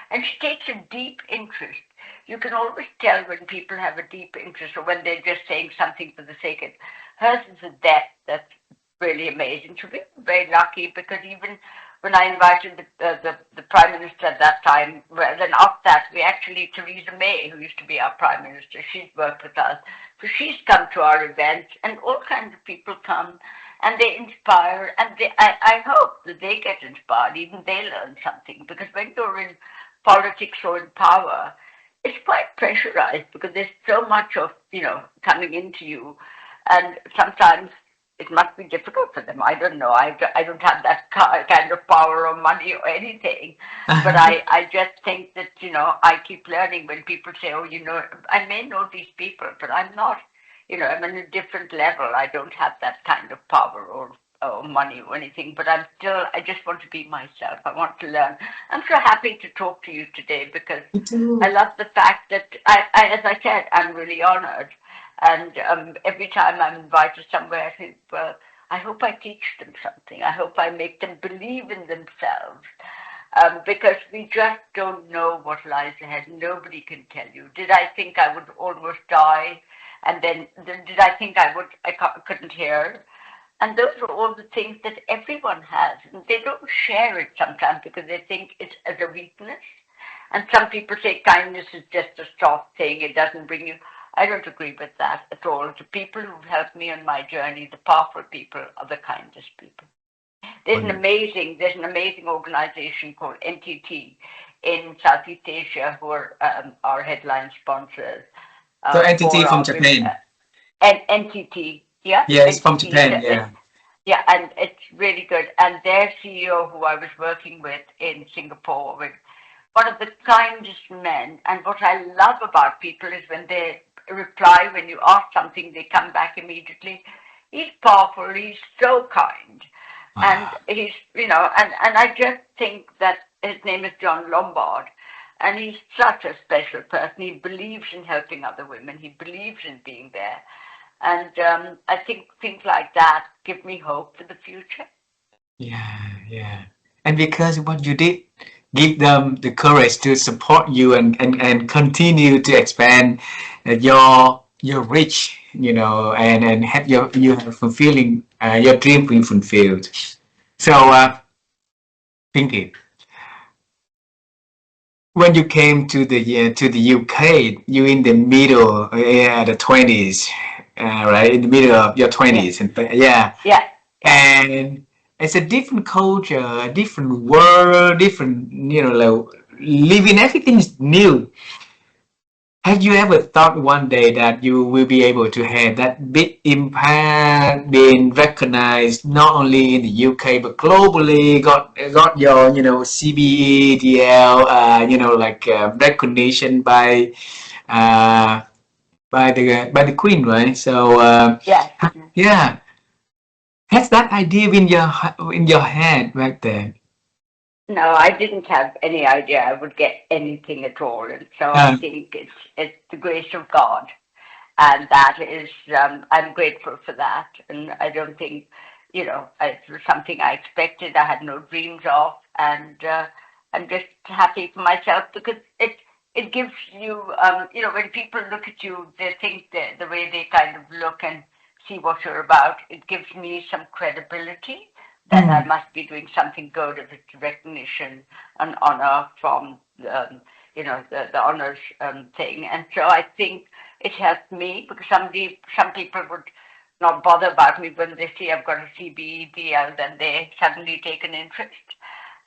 and she takes a deep interest. You can always tell when people have a deep interest or when they're just saying something for the sake of it. Hers is a depth that's really amazing. So we were very lucky because even when I invited the Prime Minister at that time, well, then after that, we actually, Theresa May, who used to be our Prime Minister, she's worked with us. So she's come to our events, and all kinds of people come, and they inspire, and I hope that they get inspired, even they learn something, because when you're in politics or in power, it's quite pressurized because there's so much of, coming into you, and sometimes it must be difficult for them. I don't know. I don't have that kind of power or money or anything. But I just think that, I keep learning when people say, oh, I may know these people, but I'm not, I'm on a different level. I don't have that kind of power or money or anything, but I just want to be myself. I want to learn. I'm so happy to talk to you today because Me I too. love the fact that as I said, I'm really honored. And every time I'm invited somewhere, I think, well, I hope I teach them something. I hope I make them believe in themselves. Because we just don't know what lies ahead. Nobody can tell you. Did I think I would almost die? And then did I think couldn't hear? And those are all the things that everyone has. And they don't share it sometimes because they think it's as a weakness. And some people say kindness is just a soft thing. It doesn't bring you. I don't agree with that at all. The people who've helped me on my journey, the powerful people, are the kindest people. Wonderful. There's an amazing organization called NTT in Southeast Asia who are our headline sponsors So entity for from our women. Japan. And NTT, yeah, Yeah, it's from NTT. Japan. Yeah. Yeah, and it's really good. And their CEO, who I was working with in Singapore, with one of the kindest men. And what I love about people is when they reply, when you ask something, they come back immediately. He's powerful. He's so kind. And Wow. he's, and I just think that his name is John Lombard. And he's such a special person. He believes in helping other women. He believes in being there. And I think things like that give me hope for the future. Yeah, yeah. And because what you did, give them the courage to support you and continue to expand your reach, and have you have fulfilling your dream being fulfilled. So, Pinky, when you came to the UK, you in the middle, the 20s, right? In the middle of your Yeah, 20s, and yeah, yeah, yeah. and it's a different culture, a different world, different, like, living everything is new. Have you ever thought one day that you will be able to have that big impact, being recognized not only in the UK but globally? Got your CBE, DL, like recognition uh, by the Queen, right? So Yes. yeah, has that idea in your head back then? No, I didn't have any idea I would get anything at all, and so I Uh, think it's the grace of God, and that is I'm grateful for that, and I don't think it was something I expected. I had no dreams of, and I'm just happy for myself because it gives you when people look at you, they think the way they kind of look and see what you're about. It gives me some credibility that I mm, must be doing something good if it's recognition and honor from the honors thing. And so I think it helped me because some people would not bother about me when they see I've got a CBE deal, then they suddenly take an interest.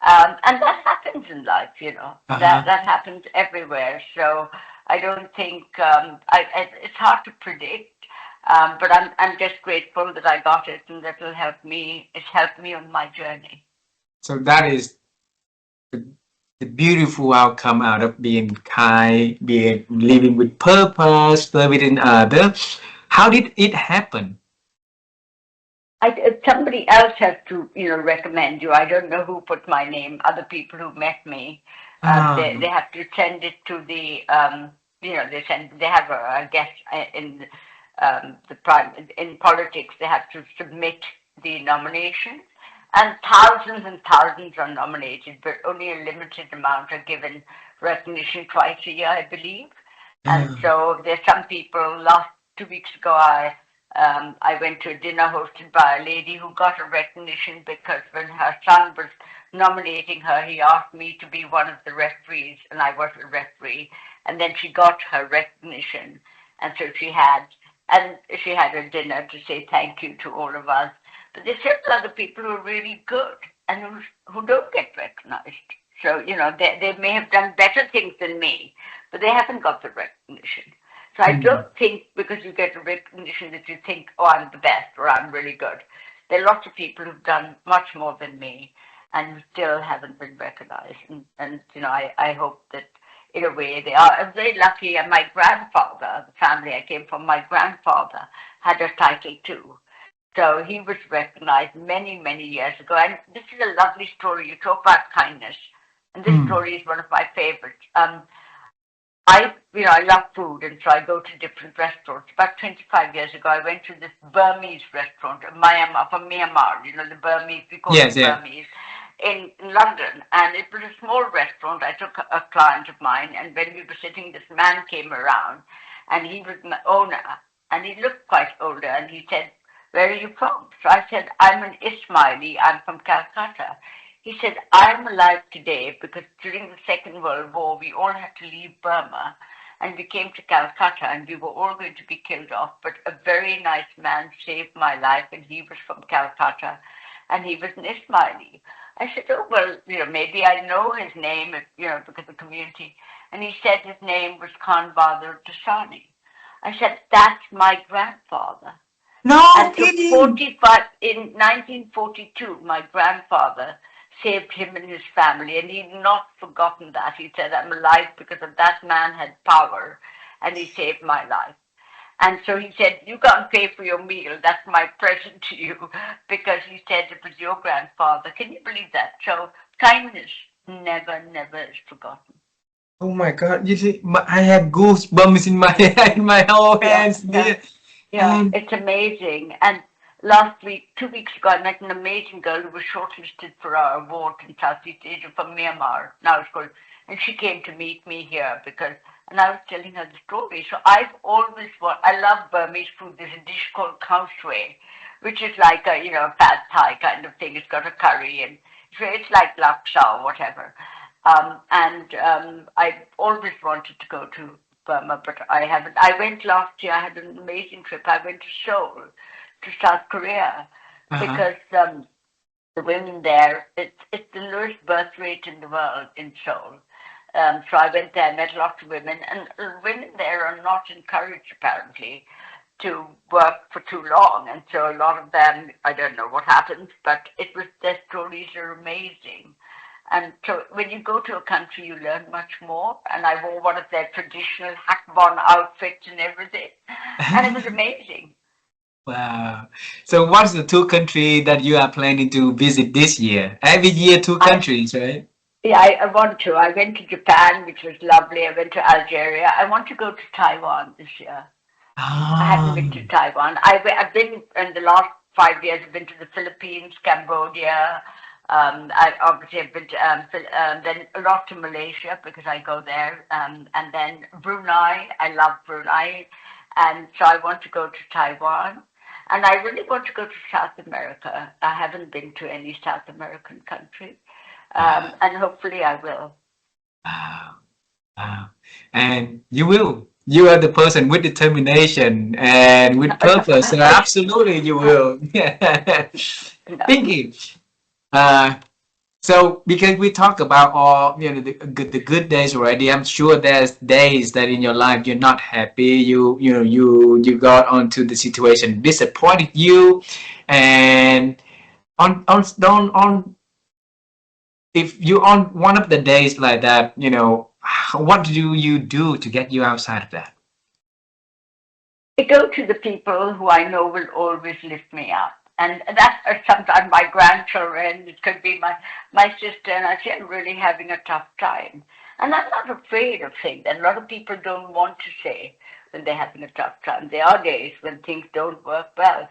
And that happens in life, uh-huh. that happens everywhere. So I don't think it's hard to predict. But I'm just grateful that I got it, and that will help me. It's helped me on my journey. So that is the, the beautiful outcome out of being kind, being living with purpose, serving others. How did it happen? Somebody else has to, recommend you. I don't know who put my name. Other people who met me, they Um, have to send it to the, they have a guest in the prime in politics. They have to submit the nomination, and thousands are nominated, but only a limited amount are given recognition twice a year, I believe. And uh, so there's some people. Last 2 weeks ago, I went to a dinner hosted by a lady who got a recognition because when her son was nominating her, he asked me to be one of the referees, and I was a referee. And then she got her recognition, and so she had a dinner to say thank you to all of us. But there's several other people who are really good and who don't get recognized. So they may have done better things than me, but they haven't got the recognition. So I mm, don't think because you get a recognition that you think, oh, I'm the best or I'm really good. There are lots of people who've done much more than me and who still haven't been recognized. And I hope that in a way they are. I'm very lucky. And my grandfather, the family I came from, my grandfather had a title too. So he was recognized many, many years ago. And this is a lovely story. You talk about kindness. And this mm, story is one of my favorites. I love food, and so I go to different restaurants. About 25 years ago, I went to this Burmese restaurant, Myanmar, from Myanmar, the Burmese, we call yes, them yeah. Burmese, in London. And it was a small restaurant. I took a client of mine, and when we were sitting, this man came around, and he was the owner, and he looked quite older, and he said, where are you from? So I said, I'm an Ismaili, I'm from Calcutta. He said, I'm alive today because during the Second World War, we all had to leave Burma and we came to Calcutta and we were all going to be killed off. But a very nice man saved my life and he was from Calcutta and he was an Ismaili. I said, oh, well, maybe I know his name, because of the community. And he said his name was Khan Bahadur Dasani. I said, that's my grandfather. No And so kidding. 45, in 1942, my grandfather saved him and his family, and he'd not forgotten that. He said, I'm alive because of that man had power, and he saved my life. And so he said, you can't pay for your meal. That's my present to you, because he said it was your grandfather. Can you believe that? So kindness never, never is forgotten. Oh my God! You see, I have goosebumps in my in my whole Yeah, hands, yeah. dear. Yeah, And it's amazing. And last week, 2 weeks ago, I met an amazing girl who was shortlisted for our award in Southeast Asia from Myanmar. Now it's called, and she came to meet me here and I was telling her the story. So I've always I love Burmese food. There's a dish called khao shui, which is like a, pad thai kind of thing. It's got a curry and it's like laksa or whatever. I always wanted to go to Burma, but I haven't. I went last year. I had an amazing trip. I went to Seoul, to South Korea, uh-huh. because the women there, it's the lowest birth rate in the world in Seoul. So I went there, met lots of women, and women there are not encouraged apparently to work for too long, and so a lot of them, I don't know what happens, but their stories are amazing. And so when you go to a country, you learn much more. And I wore one of their traditional Hakbon outfits and everything, and it was amazing. Wow. So what's the two country that you are planning to visit this year? Every year, two I countries, right? Yeah, I want to. I went to Japan, which was lovely. I went to Algeria. I want to go to Taiwan this year. I haven't Ah, been to Taiwan. I've been in the last 5 years. I've been to the Philippines, Cambodia. I obviously have been to then a lot to Malaysia because I go there, and then Brunei. I love Brunei, and so I want to go to Taiwan, and I really want to go to South America. I haven't been to any South American country, wow, and hopefully I will. wow, wow. And you will. You are the person with determination and with purpose. So absolutely, you will. Yeah. No. Pinky. Uh, so because we talk about all the good days already, I'm sure there's days that in your life you're not happy. You got onto the situation disappointed you, and on if you on one of the days like that, what do you do to get you outside of that? I go to the people who I know will always lift me up. And that's sometimes my grandchildren, it could be my sister, and I say, I'm really having a tough time. And I'm not afraid of saying that. A lot of people don't want to say when they're having a tough time. There are days when things don't work well.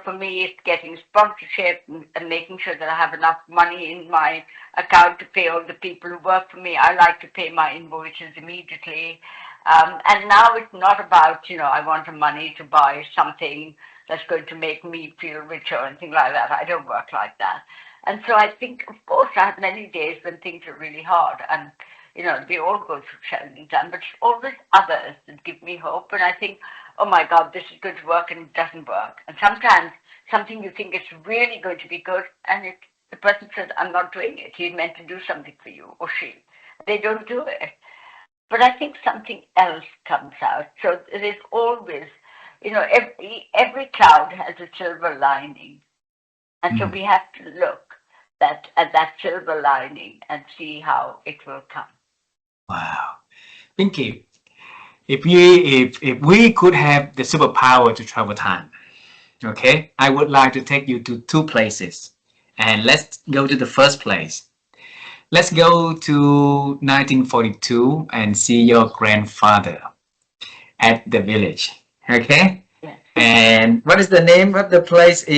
For me, it's getting sponsorship and making sure that I have enough money in my account to pay all the people who work for me. I like to pay my invoices immediately. And now it's not about, I want the money to buy something that's going to make me feel richer or anything like that. I don't work like that. And so I think, of course, I have many days when things are really hard. And, we all go through challenging times, but it's always others that give me hope. And I think, oh my God, this is going to work and it doesn't work. And sometimes something you think is really going to be good and the person says, I'm not doing it. He's meant to do something for you or she. They don't do it. But I think something else comes out. So it is always, every cloud has a silver lining. And so Mm, we have to look at that silver lining and see how it will come. wow. Pinky, if we could have the superpower to travel time, okay, I would like to take you to two places. And let's go to the first place. Let's go to 1942 and see your grandfather at the village. Okay? Yeah. And what is the name of the place? No,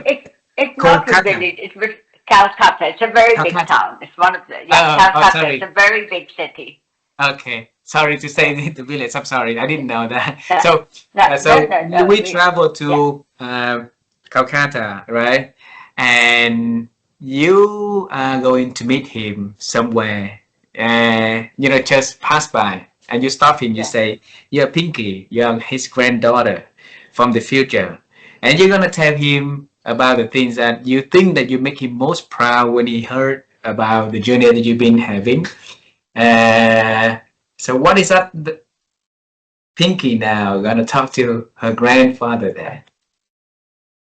it's not a Kolkata. village. It was Calcutta. It's a very big Calcutta. town. It's one of the, yeah, Calcutta. It's Sorry. a very big city. Okay. Sorry to Yeah. say the village. I'm sorry. I didn't know that. Yeah. So, No, no, so no, no. we travel Yeah, to Calcutta, right? And you are going to meet him somewhere, just pass by, and you stop him. You yeah. say, "You're Pinky. You're his granddaughter from the future," and you're gonna tell him about the things that you think that you make him most proud when he heard about the journey that you've been having. Uh, so what is that? Pinky now gonna talk to her grandfather there.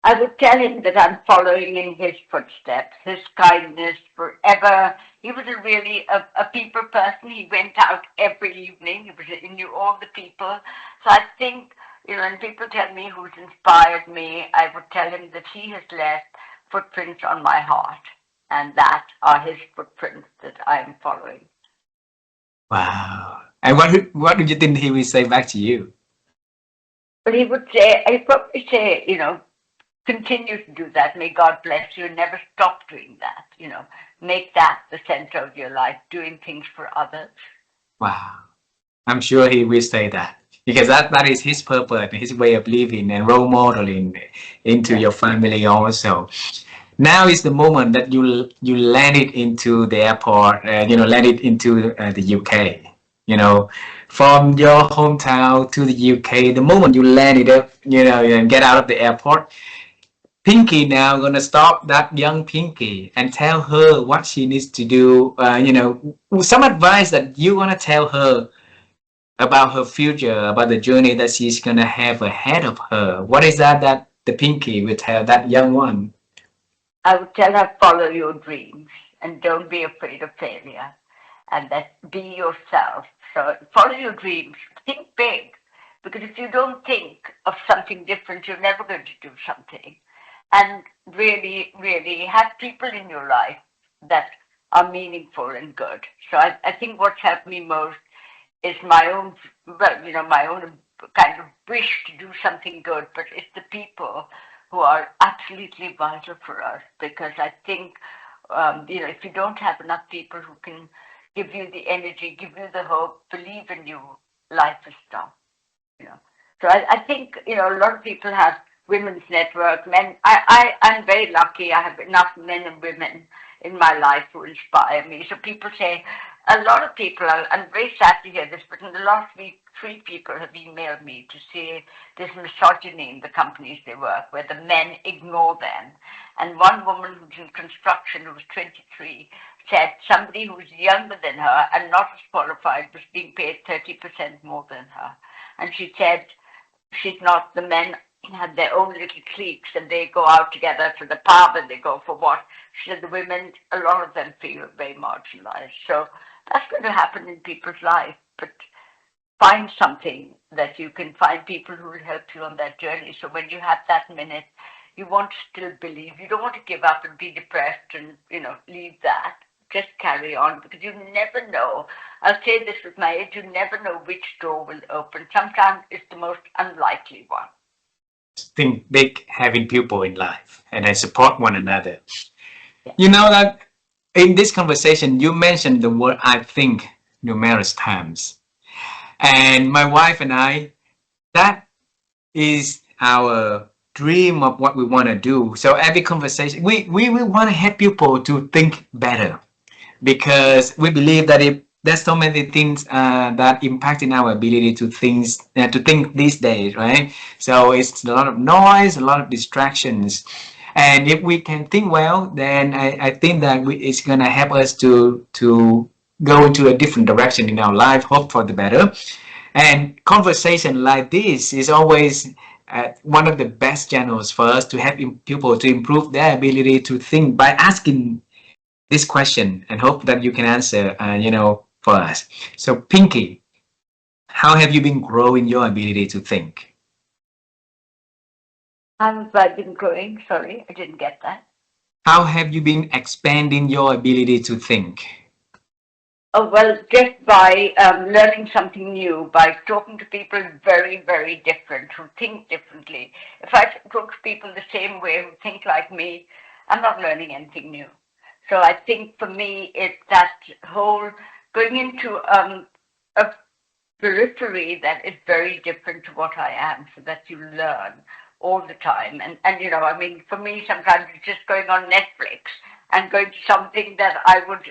I would tell him that I'm following in his footsteps, his kindness forever. He was a people person. He went out every evening. He knew all the people. So I think, when people tell me who's inspired me, I would tell him that he has left footprints on my heart. And that are his footprints that I am following. Wow. And what do you think he will say back to you? But he'd probably say, continue to do that. May God bless you. Never stop doing that. Make that the center of your life, doing things for others. Wow. I'm sure he will say that because that is his purpose, his way of living and role modeling into Yeah. your family also. Now is the moment that you landed into the airport, landed into the UK. From your hometown to the UK, the moment you landed up, and get out of the airport, Pinky now gonna stop that young Pinky and tell her what she needs to do. Some advice that you wanna tell her about her future, about the journey that she's gonna have ahead of her. What is that the Pinky will tell that young one? I would tell her, follow your dreams and don't be afraid of failure, and that be yourself. So follow your dreams, think big, because if you don't think of something different, you're never going to do something. And really, really have people in your life that are meaningful and good. So I think what's helped me most is my own, well, my own kind of wish to do something good, but it's the people who are absolutely vital for us because I think, if you don't have enough people who can give you the energy, give you the hope, believe in you, life is tough. You know. So I think, a lot of people have women's network, men. I'm very lucky. I have enough men and women in my life who inspire me. So people say, a lot of people, I'm very sad to hear this, but in the last week, 3 people have emailed me to say there's misogyny in the companies they work, where the men ignore them. And one woman who's in construction, who was 23, said somebody who's younger than her and not as qualified was being paid 30% more than her. And she said she's not, the men have their own little cliques and they go out together to the pub and they go for what? She said the women, a lot of them feel very marginalized. So that's going to happen in people's life. But find something that you can find people who will help you on that journey. So when you have that minute, you want to still believe. You don't want to give up and be depressed and, leave that. Just carry on because you never know. I'll say this with my age, you never know which door will open. Sometimes it's the most unlikely one. Think big, having people in life, and they support one another. Yeah. You know that in this conversation, you mentioned the word "I think" numerous times, and my wife and I, that is our dream of what we want to do. So every conversation, we want to help people to think better because we believe that there's so many things that impact in our ability to think these days, right? So it's a lot of noise, a lot of distractions, and if we can think well, then I think that it's gonna help us to go into a different direction in our life, hope for the better. And conversation like this is always one of the best channels for us to help people to improve their ability to think by asking this question and hope that you can answer, for us. So, Pinky, how have you been growing your ability to think? Have I been growing? Sorry, I didn't get that. How have you been expanding your ability to think? Oh, well, just by learning something new, by talking to people very, very different, who think differently. If I talk to people the same way, who think like me, I'm not learning anything new. So I think for me, it's that whole going into a periphery that is very different to what I am, so that you learn all the time. And I mean, for me, sometimes it's just going on Netflix and going to something that I would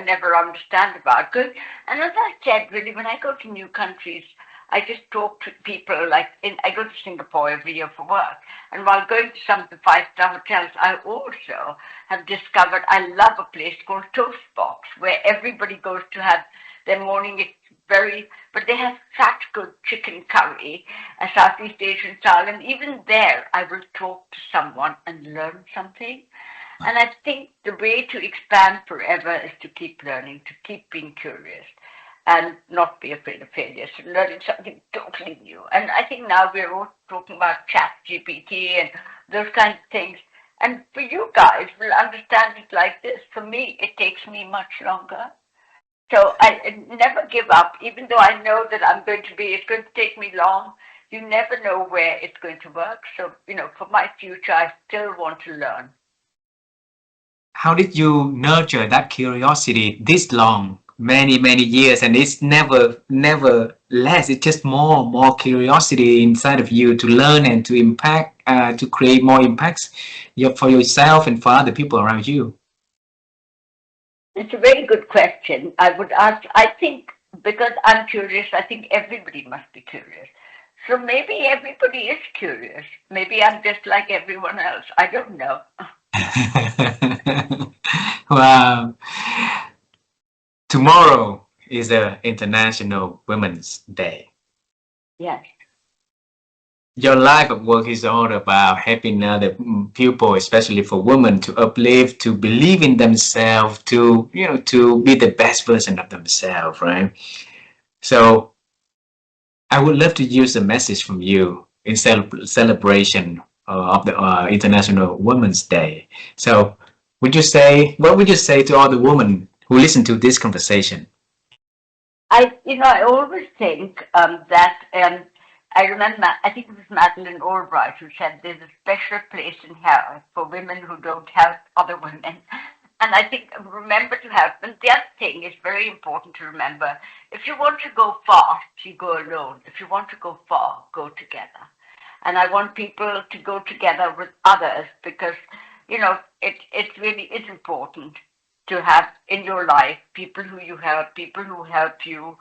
never understand about. Good. And as I said, really, when I go to new countries, I just talk to people I go to Singapore every year for work. And while going to some of the five-star hotels, I also have discovered I love a place called Toast Box, where everybody goes to have their morning. It's but they have such good chicken curry, a Southeast Asian style. And even there, I will talk to someone and learn something. And I think the way to expand forever is to keep learning, to keep being curious and not be afraid of failure. So learning something totally new. And I think now we're all talking about chat GPT and those kinds of things. And for you guys, will understand it like this. For me, it takes me much longer. So I never give up, even though I know that it's going to take me long. You never know where it's going to work. So, for my future, I still want to learn. How did you nurture that curiosity this long, many, many years, and it's never less? It's just more curiosity inside of you to learn and to impact, to create more impacts for yourself and for other people around you. It's a very good question. I would ask, I think, because I'm curious, I think everybody must be curious. So maybe everybody is curious. Maybe I'm just like everyone else. I don't know. Wow. Tomorrow is the International Women's Day. Yes. Your life at work is all about helping other people, especially for women, to uplift, to believe in themselves, to to be the best version of themselves, right? So I would love to use a message from you in celebration of the International Women's Day. So, what would you say to all the women who listen to this conversation? I always think that I remember, I think it was Madeleine Albright who said there's a special place in hell for women who don't help other women. And I think remember to help. And the other thing is very important to remember. If you want to go fast, you go alone. If you want to go far, go together. And I want people to go together with others because, it really is important to have in your life people who you help, people who help you.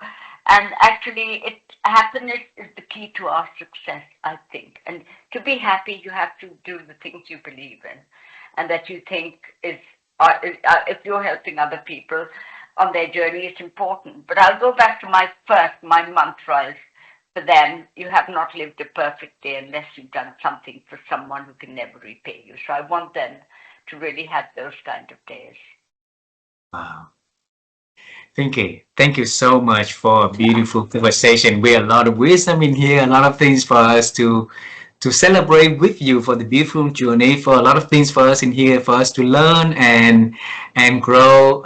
And actually, happiness is the key to our success, I think. And to be happy, you have to do the things you believe in and that you think if you're helping other people on their journey, it's important. But I'll go back to my mantra is for them, you have not lived a perfect day unless you've done something for someone who can never repay you. So I want them to really have those kind of days. Wow. Thank you so much for a beautiful conversation. We have a lot of wisdom in here, a lot of things for us to celebrate with you for the beautiful journey, for a lot of things for us in here, for us to learn and grow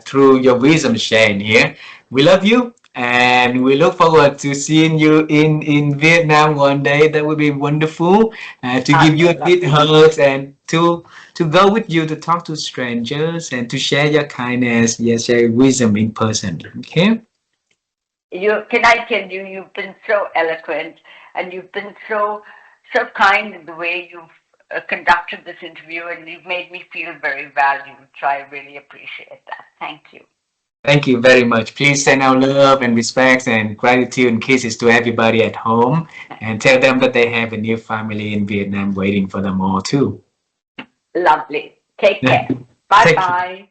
through your wisdom sharing here. We love you and we look forward to seeing you in Vietnam one day. That would be wonderful to give you a big Lovely. hug and to go with you to talk to strangers and to share your kindness, yes, share wisdom in person. Okay. Can I tell you, you've been so eloquent and you've been so kind in the way you've conducted this interview, and you've made me feel very valued. So I really appreciate that. Thank you. Thank you very much. Please send our love and respects and gratitude and kisses to everybody at home and tell them that they have a new family in Vietnam waiting for them all too. Lovely. Take care. Bye Take care. bye.